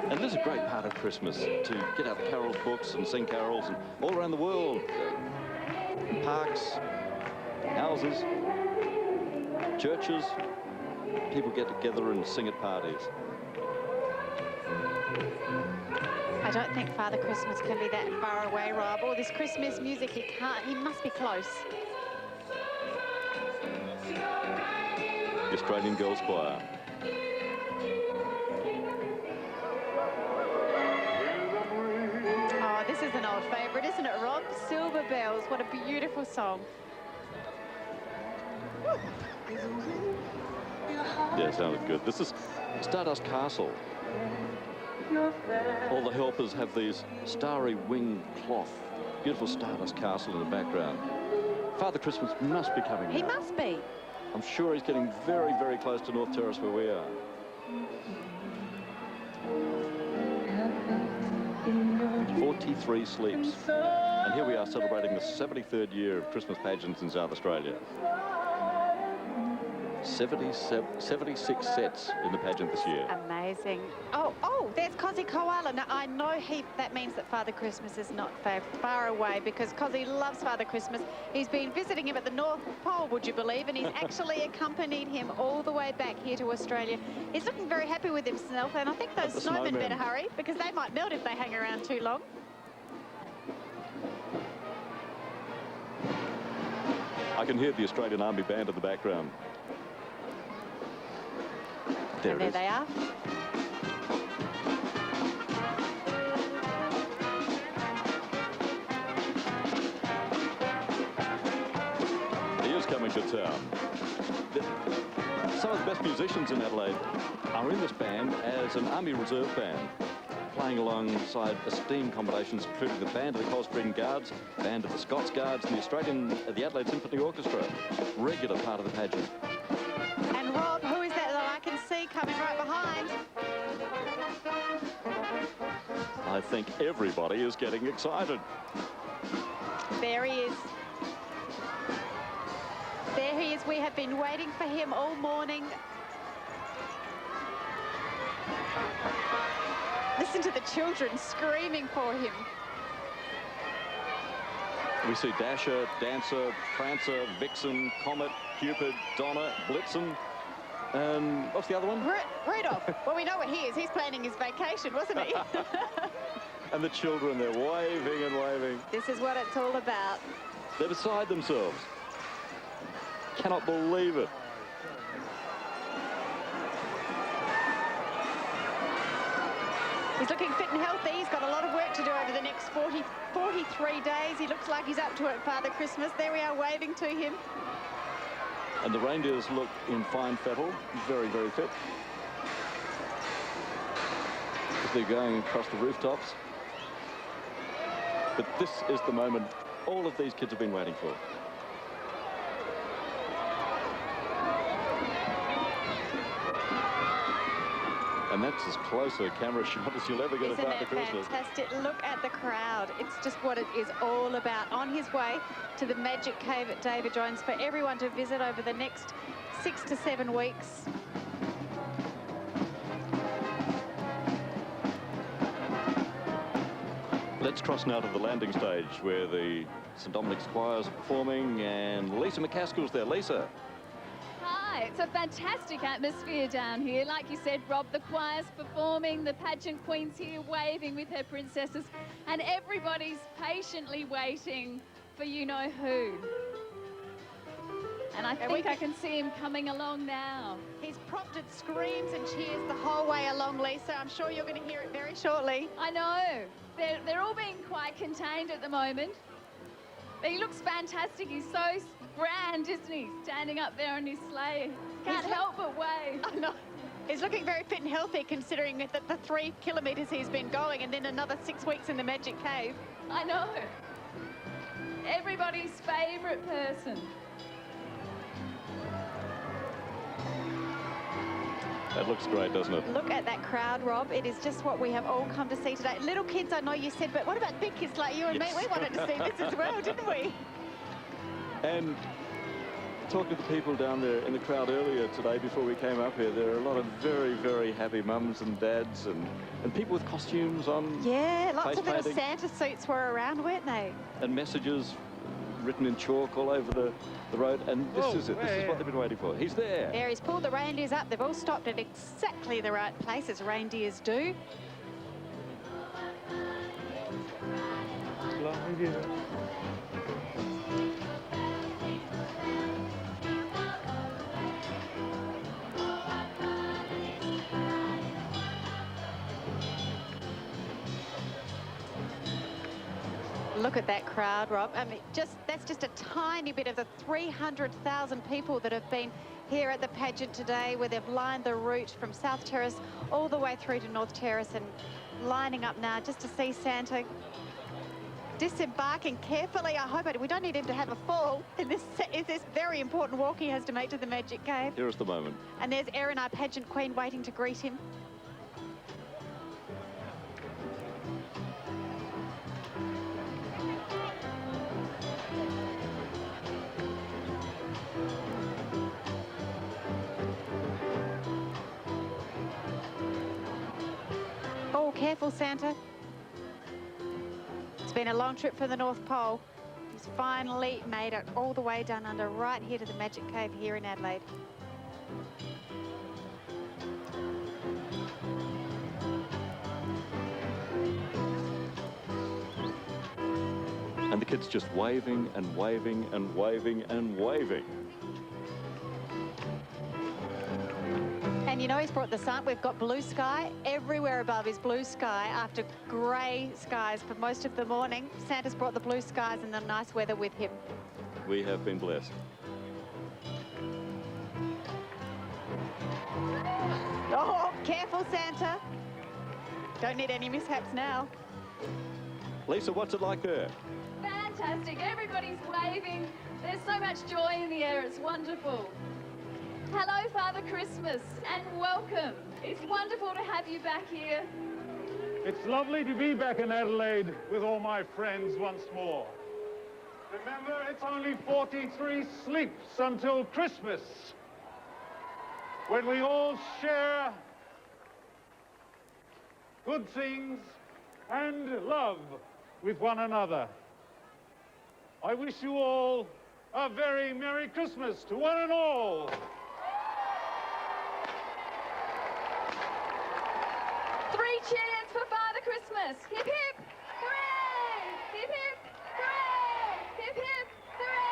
And this is a great part of Christmas, to get out the carol books and sing carols, and all around the world, in parks, houses, churches, people get together and sing at parties. I don't think Father Christmas can be that far away, Rob. All this Christmas music, he must be close. The Australian Girls Choir. Oh, this is an old favourite, isn't it, Rob? Silver Bells, what a beautiful song. Yeah, it sounded good. This is Stardust Castle. All the helpers have these starry wing cloth. Beautiful Stardust Castle in the background. Father Christmas must be coming He now. must be. I'm sure he's getting very, very close to North Terrace where we are. "43 sleeps." And here we are celebrating the 73rd year of Christmas pageants in South Australia. 76 sets in the pageant this year. Amazing. Oh, there's Cozzy Koala. Now, I know that means that Father Christmas is not far away, because Cozzy loves Father Christmas. He's been visiting him at the North Pole, would you believe? And he's actually accompanied him all the way back here to Australia. He's looking very happy with himself, and I think those snowmen better hurry, because they might melt if they hang around too long. I can hear the Australian Army Band in the background. There they are. He is coming to town. Some of the best musicians in Adelaide are in this band as an Army Reserve band, playing alongside esteemed combinations including the Band of the Coldstream Guards, Band of the Scots Guards, and the Adelaide Symphony Orchestra, regular part of the pageant. And Rob, who is that I can see coming right behind? I think everybody is getting excited. There he is. There he is. We have been waiting for him all morning. Listen to the children screaming for him. We see Dasher, Dancer, Prancer, Vixen, Comet, Cupid, Donna, Blitzen, and what's the other one? Rudolph. Well, we know what he is. He's planning his vacation, wasn't he? And the children, they're waving and waving. This is what it's all about. They're beside themselves. Cannot believe it. He's looking fit and healthy. He's got a lot of work to do over the next 43 days. He looks like he's up to it, Father Christmas. There we are, waving to him. And the reindeers look in fine fettle, very, very fit. As they're going across the rooftops. But this is the moment all of these kids have been waiting for. And that's as close a camera shot as you'll ever get of Father Christmas. Fantastic? Look at the crowd. It's just what it is all about. On his way to the Magic Cave at David Jones for everyone to visit over the next 6 to 7 weeks. Let's cross now to the landing stage where the St Dominic's Choirs are performing, and Lisa McCaskill's there. Lisa. Hi, it's a fantastic atmosphere down here. Like you said, Rob, the choir's performing, the pageant queen's here waving with her princesses, and everybody's patiently waiting for you-know-who. And I think I can see him coming along now. He's prompted screams and cheers the whole way along, Lisa. I'm sure you're going to hear it very shortly. I know. They're all being quite contained at the moment. But he looks fantastic. He's so grand, isn't he? Standing up there on his sleigh. Can't help but wave. I know. He's looking very fit and healthy, considering that the 3 kilometres he's been going and then another 6 weeks in the Magic Cave. I know. Everybody's favourite person. That looks great, doesn't it? Look at that crowd, Rob. It is just what we have all come to see today. Little kids, I know you said, but what about big kids like you and me? We wanted to see this as well, didn't we? And talking to the people down there in the crowd earlier today before we came up here, there are a lot of very, very happy mums and dads and people with costumes on. Yeah, lots of little painting. Santa suits were around, weren't they? And messages written in chalk all over the road, and this is it. This is what they've been waiting for. He's there. There, he's pulled the reindeers up. They've all stopped at exactly the right place, as reindeers do. Look at that crowd, Rob. I mean, that's just a tiny bit of the 300,000 people that have been here at the pageant today, where they've lined the route from South Terrace all the way through to North Terrace and lining up now just to see Santa disembarking carefully. I hope we don't need him to have a fall in this very important walk he has to make to the Magic Cave. Here is the moment. And there's Erin, our pageant queen, waiting to greet him. Careful, Santa. It's been a long trip from the North Pole. He's finally made it all the way down under right here to the Magic Cave here in Adelaide. And the kid's just waving and waving and waving and waving. And you know he's brought the sun. We've got blue sky. Everywhere above is blue sky after grey skies for most of the morning. Santa's brought the blue skies and the nice weather with him. We have been blessed. Oh, careful, Santa. Don't need any mishaps now. Lisa, what's it like there? Fantastic. Everybody's waving. There's so much joy in the air. It's wonderful. Hello, Father Christmas, and welcome. It's wonderful to have you back here. It's lovely to be back in Adelaide with all my friends once more. Remember, it's only 43 sleeps until Christmas, when we all share good things and love with one another. I wish you all a very Merry Christmas to one and all. Three cheers for Father Christmas. Hip, hip, hooray! Hip, hip, hooray! Hip, hip, hooray!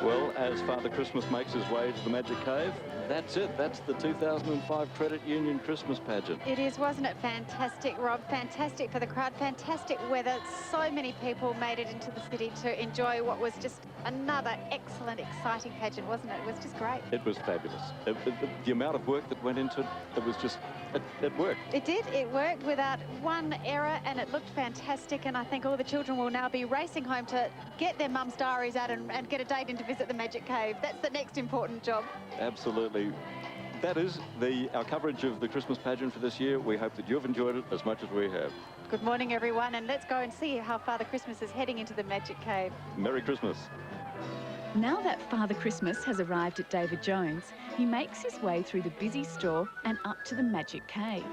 Well, as Father Christmas makes his way to the Magic Cave, that's it. That's the 2005 Credit Union Christmas pageant. It is, wasn't it fantastic, Rob? Fantastic for the crowd, fantastic weather. So many people made it into the city to enjoy what was just another excellent, exciting pageant, wasn't it? It was just great. It was fabulous. The amount of work that went into it, it was just, it worked. It did. It worked without one error, and it looked fantastic. And I think all the children will now be racing home to get their mum's diaries out and get a date in to visit the Magic Cave. That's the next important job. Absolutely. That is our coverage of the Christmas pageant for this year. We hope that you've enjoyed it as much as we have. Good morning, everyone, and let's go and see how Father Christmas is heading into the Magic Cave. Merry Christmas. Now that Father Christmas has arrived at David Jones, he makes his way through the busy store and up to the Magic Cave.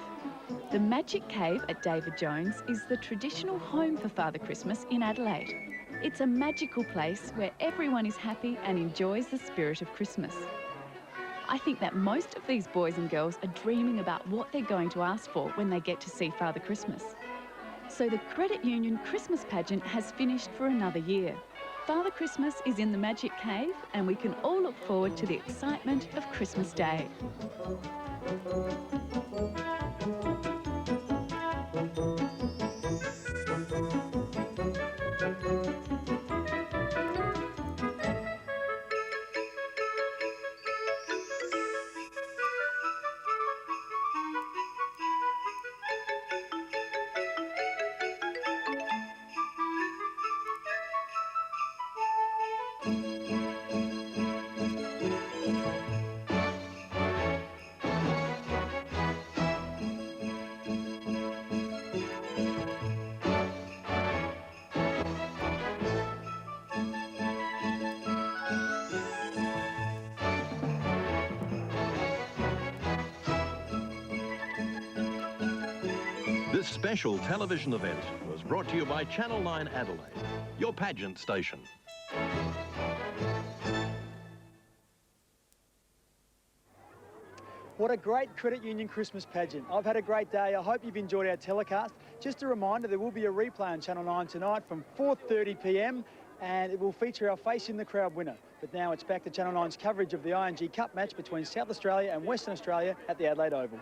The Magic Cave at David Jones is the traditional home for Father Christmas in Adelaide. It's a magical place where everyone is happy and enjoys the spirit of Christmas. I think that most of these boys and girls are dreaming about what they're going to ask for when they get to see Father Christmas. So the Credit Union Christmas pageant has finished for another year. Father Christmas is in the Magic Cave, and we can all look forward to the excitement of Christmas Day. This special television event was brought to you by Channel 9 Adelaide, your pageant station. What a great Credit Union Christmas pageant. I've had a great day. I hope you've enjoyed our telecast. Just a reminder, there will be a replay on Channel 9 tonight from 4:30 p.m. and it will feature our Face in the Crowd winner. But now it's back to Channel 9's coverage of the ING Cup match between South Australia and Western Australia at the Adelaide Oval.